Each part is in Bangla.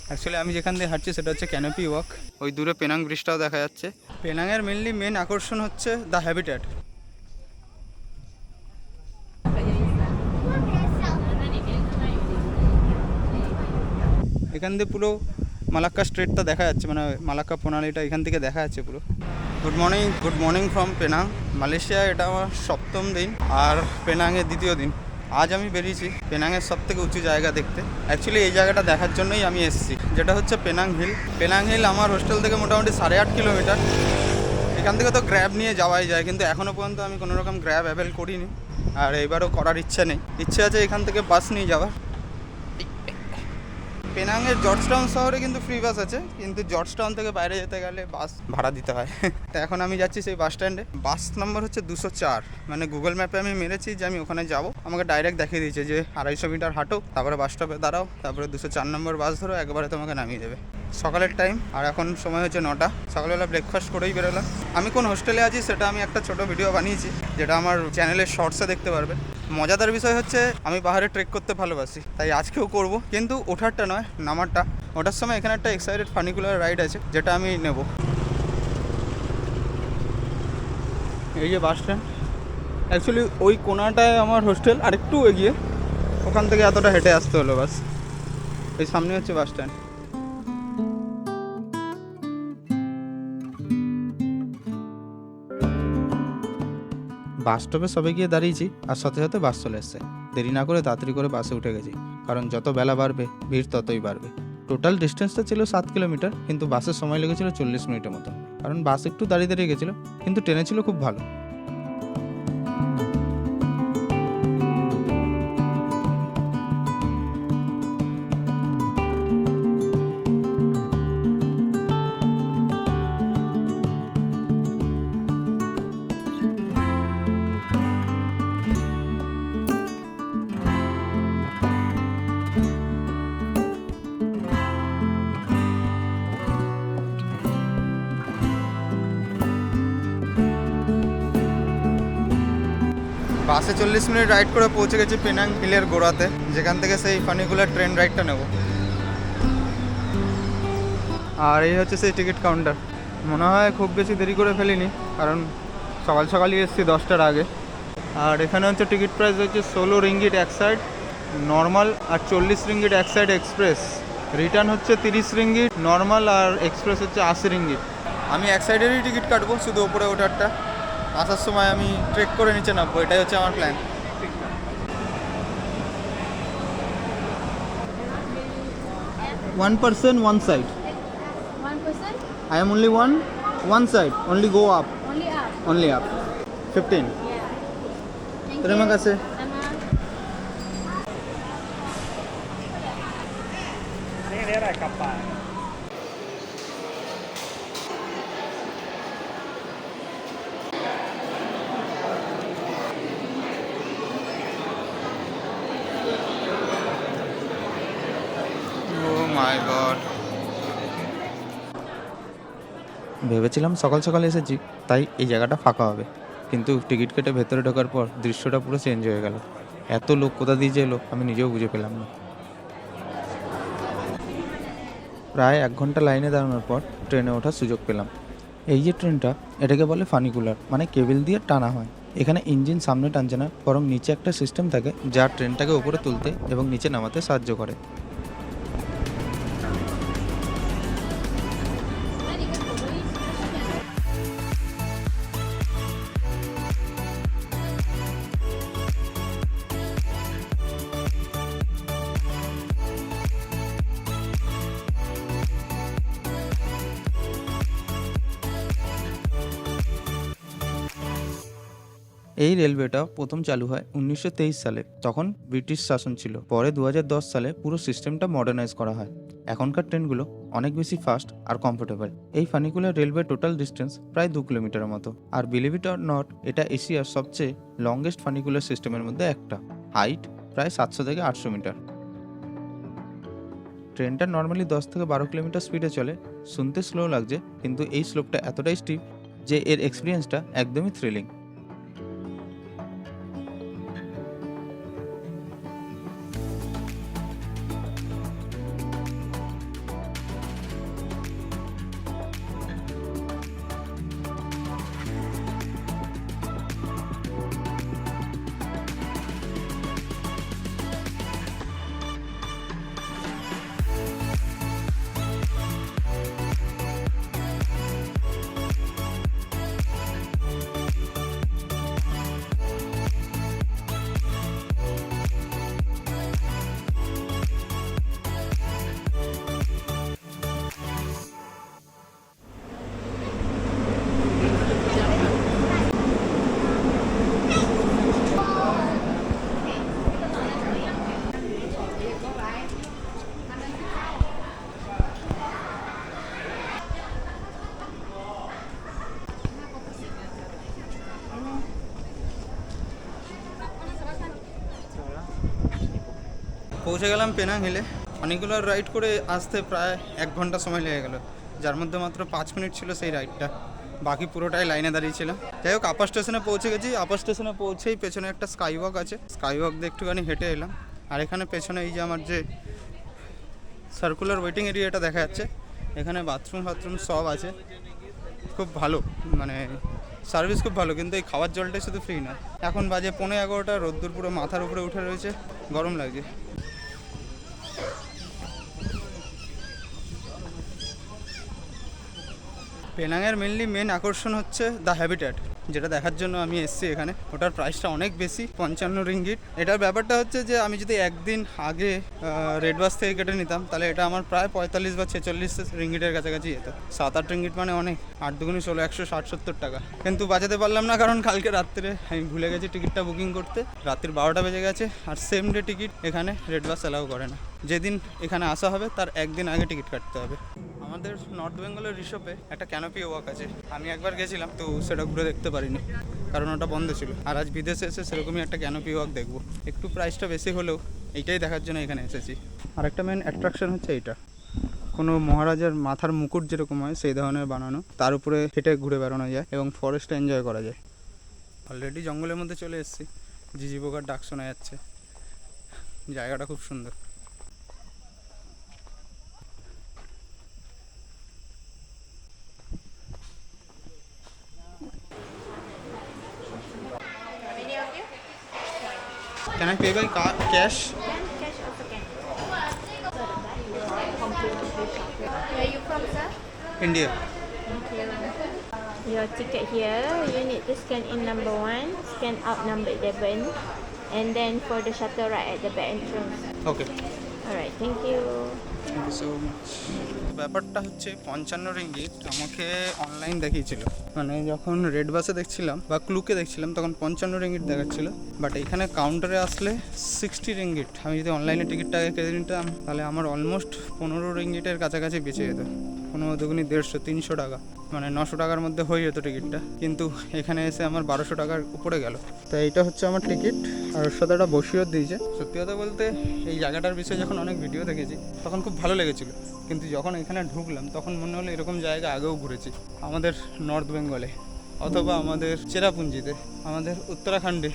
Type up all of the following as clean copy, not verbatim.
অ্যাকচুয়ালি আমি যেখান দিয়ে হাঁটছি সেটা হচ্ছে ক্যানোপি ওয়াক। ওই দূরে পেনাং ব্রিজটাও দেখা যাচ্ছে। পেনাংয়ের মেন আকর্ষণ হচ্ছে দ্য হ্যাবিট্যাট। এখান দিয়ে পুরো মালাক্কা স্ট্রিটটা দেখা যাচ্ছে, মানে মালাক্কা প্রণালীটা এখান থেকে দেখা যাচ্ছে পুরো। Good morning from Penang. Malaysia এটা আমার 7ম দিন আর পেনাংয়ের 2য় দিন। আজ আমি বেরিয়েছি পেনাংয়ের সবথেকে উঁচু জায়গা দেখতে। অ্যাকচুয়ালি এই জায়গাটা দেখার জন্যই আমি এসেছি, যেটা হচ্ছে পেনাং হিল। পেনাং হিল আমার হোস্টেল থেকে মোটামুটি 8.5 কিলোমিটার। এখান থেকে তো গ্র্যাব নিয়ে যাওয়াই যায়, কিন্তু এখনও পর্যন্ত আমি কোনো রকম গ্র্যাব অ্যাভেল করিনি, আর এবারও করার ইচ্ছা নেই। ইচ্ছে আছে এখান থেকে বাস নিয়ে যাওয়ার। পেনাংয়ের জর্জটাউন শহরে কিন্তু ফ্রি বাস আছে, কিন্তু জর্জটাউন থেকে বাইরে যেতে গেলে বাস ভাড়া দিতে হয়। তো এখন আমি যাচ্ছি সেই বাস স্ট্যান্ডে। বাস নাম্বার হচ্ছে 204। মানে গুগল ম্যাপে আমি মেরেছি যে আমি ওখানে যাব, আমাকে ডাইরেক্ট দেখিয়ে দিয়েছে যে 250 মিটার হাঁটো, তারপরে বাস স্টপে দাঁড়াও, তারপরে 204 নম্বর বাস ধরো, একবারে তোমাকে নামিয়ে দেবে। সকালের টাইম, আর এখন সময় হচ্ছে 9টা। সকালবেলা ব্রেকফাস্ট করেই বেরোলাম। আমি কোন হোস্টেলে আছি সেটা আমি একটা ছোট ভিডিও বানিয়েছি, যেটা আমার চ্যানেলের শর্টসে দেখতে পারবেন। মজাদার বিষয় হচ্ছে আমি পাহাড়ে ট্রেক করতে ভালোবাসি, তাই আজকেও করব, কিন্তু ওঠারটা নয়, নামারটা। ওঠার সময় এখানে একটা এক্সাইটেড ফানিকুলার রাইড আছে, যেটা আমি নেব। এই যে বাস স্ট্যান্ড, অ্যাকচুয়ালি ওই কোনাটায় আমার হোস্টেল, আর একটু এগিয়ে, ওখান থেকে এতটা হেঁটে আসতে হলো বাস। এই সামনে হচ্ছে বাস স্ট্যান্ড। বাস স্টপে সবে গিয়ে দাঁড়িয়েছি, আর সাথে সাথে বাস চলে এসছে। দেরি না করে তাড়াতাড়ি করে বাসে উঠে গেছি, কারণ যত বেলা বাড়বে ভিড় ততই বাড়বে। টোটাল ডিস্টেন্সটা ছিল 7 কিলোমিটার, কিন্তু বাসের সময় লেগেছিল 40 মিনিটের মতো, কারণ বাস একটু দাঁড়িয়ে দাঁড়িয়ে গেছিলো, কিন্তু ট্রেনে ছিল খুব ভালো। বাসে 40 মিনিট রাইড করে পৌঁছে গেছি পেনাং হিলের গোড়াতে, যেখান থেকে সেই ফানিকুলার ট্রেন রাইডটা নেব। আর এই হচ্ছে সেই টিকিট কাউন্টার। মনে হয় খুব বেশি দেরি করে ফেলিনি, কারণ সকালই এসেছি 10টার আগে। আর এখানে হচ্ছে টিকিট প্রাইস হচ্ছে 16 রিঙ্গিট এক সাইড নর্মাল, আর 40 রিঙ্গিট এক সাইড এক্সপ্রেস। রিটার্ন হচ্ছে 30 রিঙ্গিট নর্মাল, আর এক্সপ্রেস হচ্ছে 80 রিঙ্গিট। আমি এক সাইডেরই টিকিট কাটবো, শুধু ওপরে ওঠারটা। আসার সময় আমি ট্রেক করে নিচে নামবো, এটাই হচ্ছে আমার plan. One person, one side. 1%? I am only one side. Only go up. Only up. Only up. 15. Yeah. Thank Terima you. kasih. Sama. Ini ada kapal. Oh my god. ভেবেছিলাম সকাল সকাল এসেছি, তাই এই জায়গাটা ফাঁকা হবে, কিন্তু টিকিট কেটে ভেতরে ঢোকার পর দৃশ্যটা পুরো চেঞ্জ হয়ে গেল। এত লোক কোথা দিয়ে যে এলো আমি নিজেও বুঝে পেলাম না। প্রায় 1 ঘন্টা লাইনে দাঁড়ানোর পর ট্রেনে ওঠার সুযোগ পেলাম। এই যে ট্রেনটা, এটাকে বলে ফানিকুলার, মানে কেবল দিয়ে টানা হয়। এখানে ইঞ্জিন সামনে টানছে না, বরং নিচে একটা সিস্টেম থাকে যা ট্রেনটাকে উপরে তুলতে এবং নিচে নামাতে সাহায্য করে। এই রেলওয়েটা প্রথম চালু হয় 1923 সালে, তখন ব্রিটিশ শাসন ছিল। পরে 2010 সালে পুরো সিস্টেমটা মডার্নাইজ করা হয়। এখনকার ট্রেনগুলো অনেক বেশি ফাস্ট আর কমফোর্টেবল। এই ফানিকুলার রেলওয়ে টোটাল ডিস্টেন্স প্রায় 2 কিলোমিটারের মতো, আর বিলিভ ইট অর নট, এটা এশিয়ার সবচেয়ে লংগেস্ট ফানিকুলার সিস্টেমের মধ্যে একটা। হাইট প্রায় 700 থেকে 800 মিটার। ট্রেনটা নর্মালি 10 থেকে 12 কিলোমিটার স্পিডে চলে। শুনতে স্লো লাগছে, কিন্তু এই স্লোপটা এতটাই স্টিপ যে এর এক্সপিরিয়েন্সটা একদমই থ্রিলিং। পৌঁছে গেলাম পেনাং হিলে। অনেকগুলো রাইড করে আসতে প্রায় 1 ঘন্টা সময় লেগে গেল, যার মধ্যে মাত্র 5 মিনিট ছিল সেই রাইডটা, বাকি পুরোটাই লাইনে দাঁড়িয়েছিলাম। যাই হোক, আপার স্টেশনে পৌঁছে গেছি। আপার স্টেশনে পৌঁছেই পেছনে একটা স্কাই ওয়াক আছে, স্কাই ওয়াক দিয়ে একটুখানি হেঁটে এলাম। আর এখানে পেছনে এই যে আমার যে সার্কুলার ওয়েটিং এরিয়াটা দেখা যাচ্ছে, এখানে বাথরুম সব আছে, খুব ভালো, মানে সার্ভিস খুব ভালো। কিন্তু এই খাওয়ার জলটাই শুধু ফ্রি না। এখন বাজে 11:15, রোদ্দুর পুরো মাথার উপরে উঠে রয়েছে, গরম লাগছে। পেনাংয়ের মেন আকর্ষণ হচ্ছে দ্য হ্যাবিট্যাট, যেটা দেখার জন্য আমি এসেছি এখানে। ওটার প্রাইসটা অনেক বেশি, 55 রিঙ্গিট। এটার ব্যাপারটা হচ্ছে যে আমি যদি একদিন আগে রেড বাস থেকে কেটে নিতাম, তাহলে এটা আমার প্রায় 45 বা 46 রিঙ্গিটের কাছাকাছি যেত। 7-8 রিঙ্গিট মানে অনেক, 8 দুগুণে 16, 160-70 টাকা। কিন্তু বাঁচাতে পারলাম না, কারণ কালকে রাত্রে আমি ভুলে গেছি টিকিটটা বুকিং করতে। রাত্রির 12টা বেজে গেছে, আর সেম ডে টিকিট এখানে রেড বাস অ্যালাউ করে না। যেদিন এখানে আসা হবে তার একদিন আগে টিকিট কাটতে হবে। আমাদের নর্থ বেঙ্গলের রিসোপে একটা ক্যানোপি ওয়াক আছে, আমি একবার গেছিলাম তো সেটা ঘুরে দেখতে পারিনি, কারণ ওটা বন্ধ ছিল। আর আজ বিদেশে এসে সেরকমই একটা ক্যানোপি ওয়াক দেখবো। একটু প্রাইসটা বেশি হলেও এইটাই দেখার জন্য এখানে এসেছি। আর একটা মেন অ্যাট্রাকশন হচ্ছে এইটা, কোনো মহারাজার মাথার মুকুট যেরকম হয় সেই ধরনের বানানো, তার উপরে হেঁটে ঘুরে বেড়ানো যায় এবং ফরেস্টটা এনজয় করা যায়। অলরেডি জঙ্গলের মধ্যে চলে এসেছি, ঝিঝি পোকার ডাক শোনা যাচ্ছে, জায়গাটা খুব সুন্দর। Can I pay by cash? Cash also can. Where are you from, sir? India. Thank you. Your ticket here, you need to scan in number 1, scan out number 11, and then for the shuttle ride at the back entrance. Okay. Alright, thank you. Thank you so much. ব্যাপারটা হচ্ছে 55 রিঙ্গিট আমাকে অনলাইন দেখিয়েছিল, মানে যখন রেড বাসে দেখছিলাম বা ক্লুকে দেখছিলাম তখন 55 রিঙ্গিট দেখাচ্ছিল, বাট এখানে কাউন্টারে আসলে 60 রিঙ্গিট। আমি যদি অনলাইনে টিকিটটা আগে কেটে নিতাম তাহলে আমার অলমোস্ট 15 রিঙ্গিটের কাছাকাছি বেঁচে যেত। 15 দুগুনি 150, 300 টাকা, মানে 900 টাকার মধ্যে হয়ে যেত টিকিটটা। কিন্তু এখানে এসে আমার 1200 টাকার উপরে গেল। তো এইটা হচ্ছে আমার টিকিট, আর ওর সাথে একটা বসিও দিয়েছে। সত্যি কথা বলতে এই জায়গাটার বিষয়ে যখন অনেক ভিডিও দেখেছি তখন খুব ভালো লেগেছিলো, কিন্তু যখন এখানে ঢুকলাম তখন মনে হলো এরকম জায়গা আগেও ঘুরেছি, আমাদের নর্থ বেঙ্গলে অথবা আমাদের চেরাপুঞ্জিতে, আমাদের উত্তরাখণ্ডে।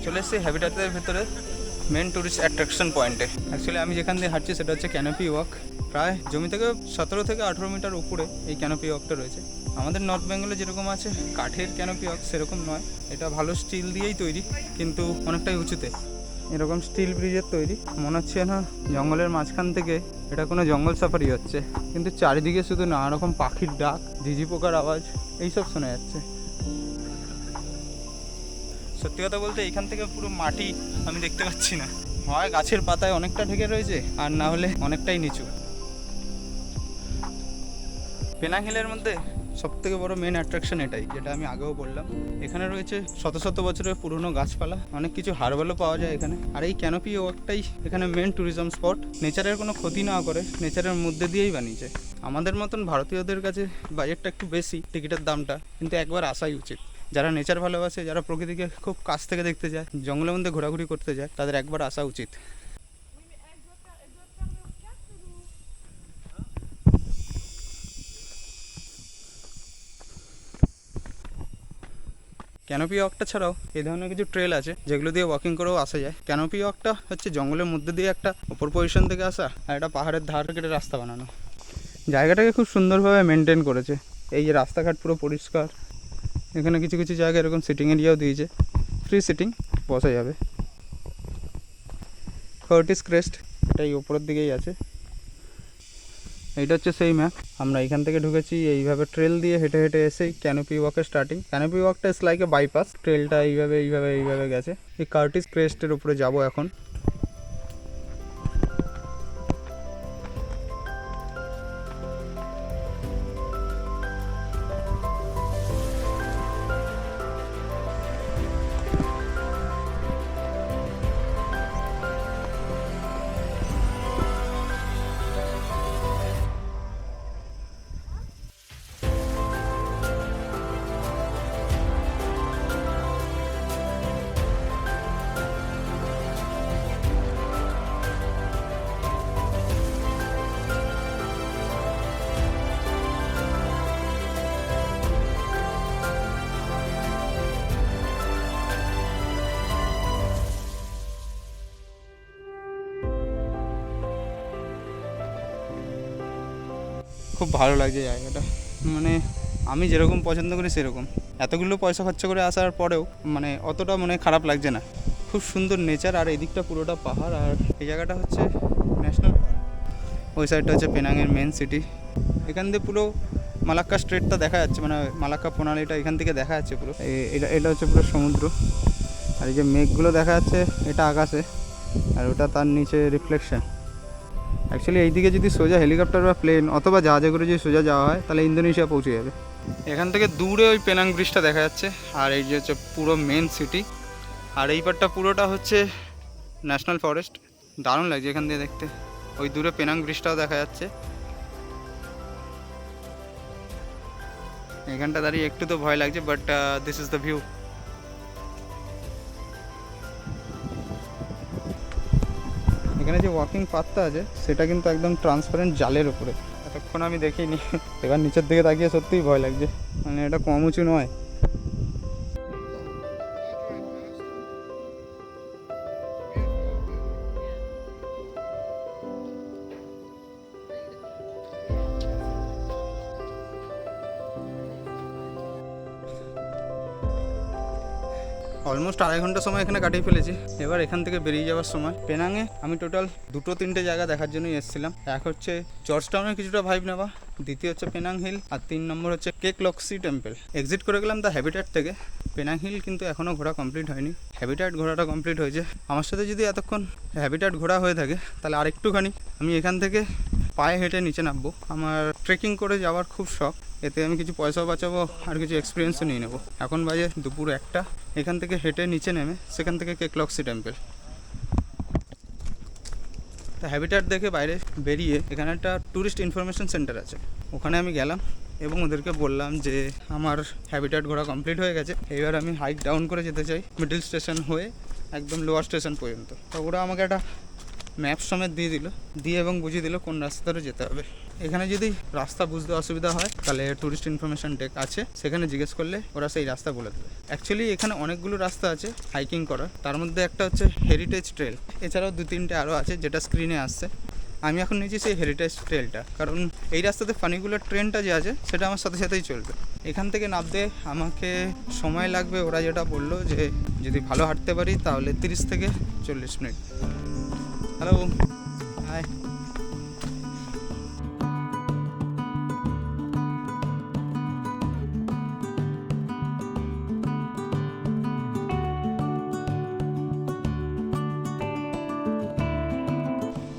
চলে এসেছি হ্যাবিট্যাটের ভেতরে মেন টুরিস্ট অ্যাট্রাকশন পয়েন্টে। অ্যাকচুয়ালি আমি যেখান দিয়ে হাঁটছি সেটা হচ্ছে ক্যানোপি ওয়াক। প্রায় জমি থেকে 17 থেকে 18 মিটার উপরে এই ক্যানোপি ওয়াকটা রয়েছে। আমাদের নর্থ বেঙ্গলে যেরকম আছে কাঠের ক্যানোপি ওয়াক, সেরকম নয়, এটা ভালো স্টিল দিয়েই তৈরি, কিন্তু অনেকটাই উঁচুতে। এরকম স্টিল ব্রিজের তৈরি, মনে হচ্ছে না জঙ্গলের মাঝখান থেকে এটা কোনো জঙ্গল সাফারি হচ্ছে, কিন্তু চারিদিকে শুধু নানা রকম পাখির ডাক, ঝিঝি পোকার আওয়াজ এইসব শোনা যাচ্ছে। সত্যি কথা বলতে এখান থেকে পুরো মাটি আমি দেখতে পাচ্ছি না, হয় গাছের পাতায় অনেকটা ঢেকে রয়েছে আর না হলে অনেকটাই নিচু। পেনাং হিলের মধ্যে সবথেকে বড় মেন অ্যাট্রাকশন এটাই, যেটা আমি আগেও বললাম। এখানে রয়েছে শত শত বছরের পুরনো গাছপালা, অনেক কিছু হারবালও পাওয়া যায় এখানে। আর এই ক্যানোপি ওয়াকটাই এখানে মেন ট্যুরিজম স্পট, নেচারের কোনো ক্ষতি না করে নেচারের মধ্যে দিয়েই বানিয়েছে। আমাদের মতন ভারতীয়দের কাছে বাজেটটা একটু বেশি টিকিটের দামটা, কিন্তু একবার আসাই উচিত। যারা নেচার ভালোবাসে, যারা প্রকৃতিকে খুব কাছ থেকে দেখতে যায়, জঙ্গলের মধ্যে ঘোরাঘুরি করতে যায়, তাদের একবার আসা উচিত। ক্যানোপি ওয়াকটা ছাড়াও এই ধরনের কিছু ট্রেল আছে যেগুলো দিয়ে ওয়াকিং করেও আসা যায়। ক্যানোপি ওয়াকটা হচ্ছে জঙ্গলের মধ্যে দিয়ে একটা ওপর পজিশন থেকে আসা আর একটা পাহাড়ের ধার কেটে রাস্তা বানানো। জায়গাটাকে খুব সুন্দরভাবে মেনটেন করেছে। এই যে রাস্তাঘাট পুরো পরিষ্কার, এখানে কিছু কিছু জায়গায় এরকম সিটিং এরিয়াও দিয়েছে, ফ্রি সিটিং, বসা যাবে। কার্টিস ক্রেস্ট, এটা এই ওপরের দিকেই আছে। এইটা হচ্ছে সেই ম্যাপ। আমরা এখান থেকে ঢুকেছি এইভাবে ট্রেল দিয়ে হেঁটে হেঁটে এসেই ক্যানোপি ওয়াকের স্টার্টিং। ক্যানোপি ওয়াকটা ইস লাইক এ বাইপাস, ট্রেলটা এইভাবে গেছে। এই কার্টিস ক্রেস্টের উপরে যাব এখন। খুব ভালো লাগছে জায়গাটা, মানে আমি যেরকম পছন্দ করি সেরকম। এতগুলো পয়সা খরচা করে আসার পরেও মানে অতটা মনে খারাপ লাগছে না। খুব সুন্দর নেচার, আর এদিকটা পুরোটা পাহাড়। আর এই জায়গাটা হচ্ছে ন্যাশনাল পার্ক, ওই সাইডটা হচ্ছে পেনাংয়ের মেন সিটি। এখান দিয়ে পুরো মালাক্কা স্ট্রেটটা দেখা যাচ্ছে, মানে মালাক্কা প্রণালীটা এখান থেকে দেখা যাচ্ছে পুরো। এটা হচ্ছে পুরো সমুদ্র, আর এই যে মেঘগুলো দেখা যাচ্ছে এটা আকাশে, আর ওটা তার নিচে রিফ্লেকশন। অ্যাকচুয়ালি এইদিকে যদি সোজা হেলিকপ্টার বা প্লেন অথবা জাহাজে করে যদি সোজা যাওয়া হয় তাহলে ইন্দোনেশিয়া পৌঁছে যাবে। এখান থেকে দূরে ওই পেনাং ব্রিজটা দেখা যাচ্ছে, আর এই যে হচ্ছে পুরো মেন সিটি। আর এই পারটা পুরোটা হচ্ছে ন্যাশনাল ফরেস্ট। দারুণ লাগছে এখান দিয়ে দেখতে। ওই দূরে পেনাং ব্রিজটাও দেখা যাচ্ছে। এখানটা দাঁড়িয়ে একটু তো ভয় লাগছে, but this is the view. এখানে যে ওয়াকিং পাথটা আছে সেটা কিন্তু একদম ট্রান্সপারেন্ট জালের উপরে, এতক্ষণ আমি দেখিনি। এবার নিচের দিকে তাকিয়ে সত্যিই ভয় লাগছে, মানে এটা কম উঁচু নয়। অলমোস্ট 2.5 ঘন্টা সময় এখানে কাটিয়ে ফেলেছি। এবার এখান থেকে বেরিয়ে যাওয়ার সময়। পেনাংয়ে আমি টোটাল 2-3টে জায়গা দেখার জন্যই এসেছিলাম। এক হচ্ছে জর্জ টাউনের কিছুটা ভাইব নেওয়া, দ্বিতীয় হচ্ছে পেনাং হিল, আর 3 নম্বর হচ্ছে কেক লক্সি টেম্পল। এক্সিট করে গেলাম দ্য হ্যাবিট্যাট থেকে। পেনাং হিল কিন্তু এখনও ঘোরা কমপ্লিট হয়নি, হ্যাবিট্যাট ঘোরাটা কমপ্লিট হয়েছে। আমার সাথে যদি এতক্ষণ হ্যাবিট্যাট ঘোরা হয়ে থাকে তাহলে আরেকটুখানি আমি এখান থেকে পায়ে হেঁটে নিচে নামবো। আমার ট্রেকিং করে যাওয়ার খুব শখ, এতে আমি কিছু পয়সাও বাঁচাবো আর কিছু এক্সপিরিয়েন্সও নিয়ে নেবো। এখন বাজে দুপুর 1টা। এখান থেকে হেঁটে নিচে নেমে সেখান থেকে কেক লক্সি টেম্পল। তো হ্যাবিট্যাট দেখে বাইরে বেরিয়ে এখানে একটা ট্যুরিস্ট ইনফরমেশন সেন্টার আছে, ওখানে আমি গেলাম এবং ওদেরকে বললাম যে আমার হ্যাবিট্যাট ঘোরা কমপ্লিট হয়ে গেছে, এবার আমি হাইক ডাউন করে যেতে চাই মিডল স্টেশন হয়ে একদম লোয়ার স্টেশন পর্যন্ত। তো ওরা আমাকে একটা ম্যাপ সমেত দিয়ে এবং বুঝিয়ে দিল কোন রাস্তা ধরে যেতে হবে। এখানে যদি রাস্তা বুঝতে অসুবিধা হয় তাহলে ট্যুরিস্ট ইনফরমেশন ডেস্ক আছে, সেখানে জিজ্ঞেস করলে ওরা সেই রাস্তা বলে দেবে। অ্যাকচুয়ালি এখানে অনেকগুলো রাস্তা আছে হাইকিং করার, তার মধ্যে একটা হচ্ছে হেরিটেজ ট্রেল, এছাড়াও 2-3টে আরও আছে যেটা স্ক্রিনে আসছে। আমি এখন নিয়েছি সেই হেরিটেজ ট্রেলটা, কারণ এই রাস্তাতে ফানিকুলার ট্রেনটা যে আছে সেটা আমার সাথে সাথেই চলবে। এখান থেকে নামতে আমাকে সময় লাগবে, ওরা যেটা বললো যে যদি ভালো হাঁটতে পারি তাহলে 30 থেকে 40 মিনিট। Hello, high.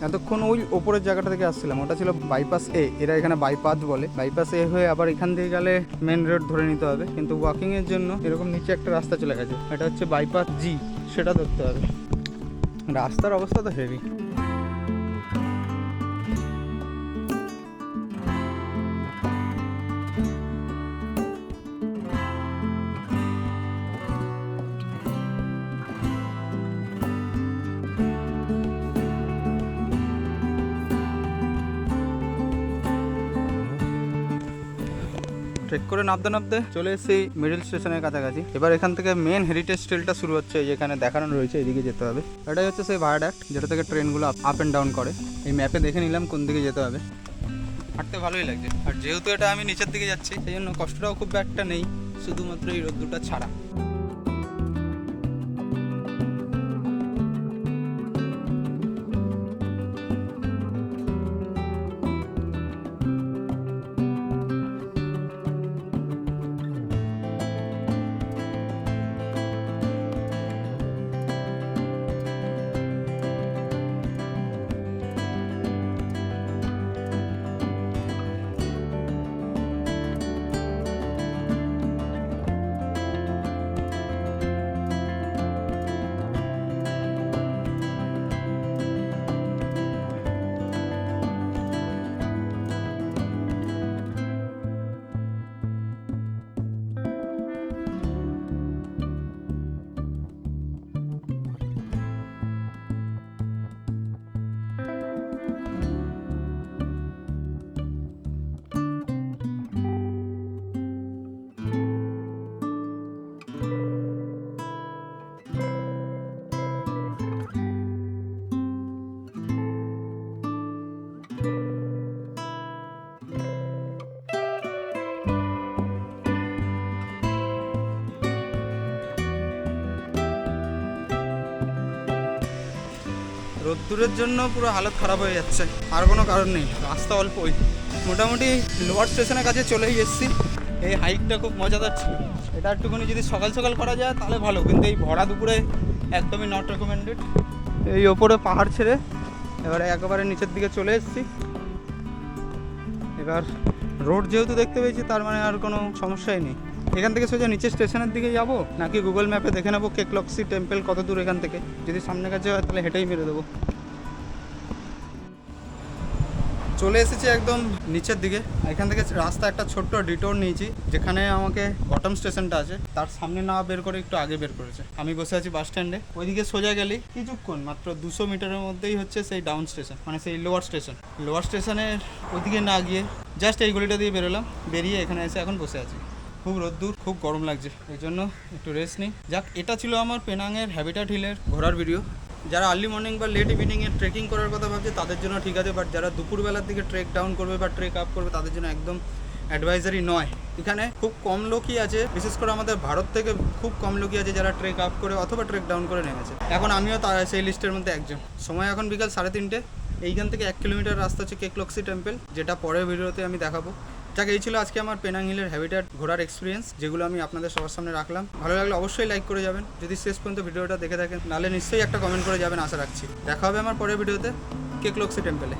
এতক্ষণ ওই ওপরের জায়গাটা থেকে আসছিলাম, ওটা ছিল বাইপাস এ, এরা এখানে বাইপাথ বলে। বাইপাস এ হয়ে আবার এখান থেকে গেলে মেন রোড ধরে নিতে হবে, কিন্তু ওয়াকিংয়ের জন্য এরকম নিচে একটা রাস্তা চলে গেছে, এটা হচ্ছে বাইপাথ জি, সেটা ধরতে হবে। রাস্তার অবস্থা তো হেভি। ট্রেক করে নামতে নামতে চলে এসেছি মিডল স্টেশনের কাছাকাছি। এবার এখান থেকে মেন হেরিটেজ ট্রেলটা শুরু হচ্ছে, যেখানে দেখানো রয়েছে এদিকে যেতে হবে। এটাই হচ্ছে সেই ভায়াডাক্ট যেটা থেকে ট্রেনগুলো আপ অ্যান্ড ডাউন করে। এই ম্যাপে দেখে নিলাম কোন দিকে যেতে হবে। হাঁটতে ভালোই লাগছে, আর যেহেতু এটা আমি নিচের দিকে যাচ্ছি সেই জন্য কষ্টটাও খুব একটা নেই, শুধুমাত্র এই রোদ্দুরটা ছাড়া। রোদ্দুরের জন্য পুরো হালত খারাপ হয়ে যাচ্ছে, আর কোনো কারণ নেই, রাস্তা অল্পই। মোটামুটি লোয়ার স্টেশনের কাছে চলেই এসেছি। এই হাইকটা খুব মজাদার ছিল, এটা একটুখানি যদি সকাল সকাল করা যায় তাহলে ভালো, কিন্তু এই ভরা দুপুরে একদমই নট রেকমেন্ডেড। এই ওপরে পাহাড় ছেড়ে এবারে একেবারে নিচের দিকে চলে এসেছি। এবার রোড যেহেতু দেখতে পেয়েছি তার মানে আর কোনো সমস্যাই নেই। এখান থেকে সোজা নিচে স্টেশনের দিকে যাব, নাকি গুগল ম্যাপে দেখে নেবো কেকলক্সি টেম্পল কত দূর এখান থেকে। যদি সামনে কাছে হয় তাহলে হেঁটেই মেরে দেবো। চলে এসেছি একদম নিচের দিকে। এখান থেকে রাস্তা একটা ছোট্ট ডিটোর নিয়েছি, যেখানে আমাকে বটম স্টেশনটা আছে তার সামনে না বের করে একটু আগে বের করেছে। আমি বসে আছি বাস স্ট্যান্ডে, ওইদিকে সোজা গেলেই কিছুক্ষণ মাত্র 200 মিটারের মধ্যেই হচ্ছে সেই ডাউন স্টেশন, মানে সেই লোয়ার স্টেশন। লোয়ার স্টেশনের ওইদিকে না গিয়ে জাস্ট এই গলিটা দিয়ে বেরোলাম, বেরিয়ে এখানে এসে এখন বসে আছি। খুব রোদ্দুর, খুব গরম লাগছে, এই জন্য একটু রেস্ট নিই। যাক, এটা ছিল আমার পেনাংয়ের হ্যাবিটাট হিলের ঘোরার ভিডিও। যারা আর্লি মর্নিং বা লেট ইভিনিংয়ে ট্রেকিং করার কথা ভাবছে তাদের জন্য ঠিক আছে, বাট যারা দুপুরবেলার দিকে ট্রেক ডাউন করবে বা ট্রেক আপ করবে তাদের জন্য একদম অ্যাডভাইজারি নয়। এখানে খুব কম লোকই আছে, বিশেষ করে আমাদের ভারত থেকে খুব কম লোকই আছে যারা ট্রেক আপ করে অথবা ট্রেক ডাউন করে নেমেছে। এখন আমিও সেই লিস্টের মধ্যে একজন। সময় এখন বিকাল 3:30। এইখান থেকে 1 কিলোমিটার রাস্তা হচ্ছে কেকলক্সি টেম্পল, যেটা পরের ভিডিওতে আমি দেখাবো। যাক, এই ছিল আজকে আমার পেনাং হিলের হ্যাবিটাট ঘোরার এক্সপিরিয়েন্স, যেগুলো আমি আপনাদের সবার সামনে রাখলাম। ভালো লাগলে অবশ্যই লাইক করে যাবেন যদি শেষ পর্যন্ত ভিডিওটা দেখে থাকেন, নাহলে নিশ্চয়ই একটা কমেন্ট করে যাবেন, আশা রাখছি। দেখা হবে আমার পরের ভিডিওতে কেকলক্সি টেম্পলে।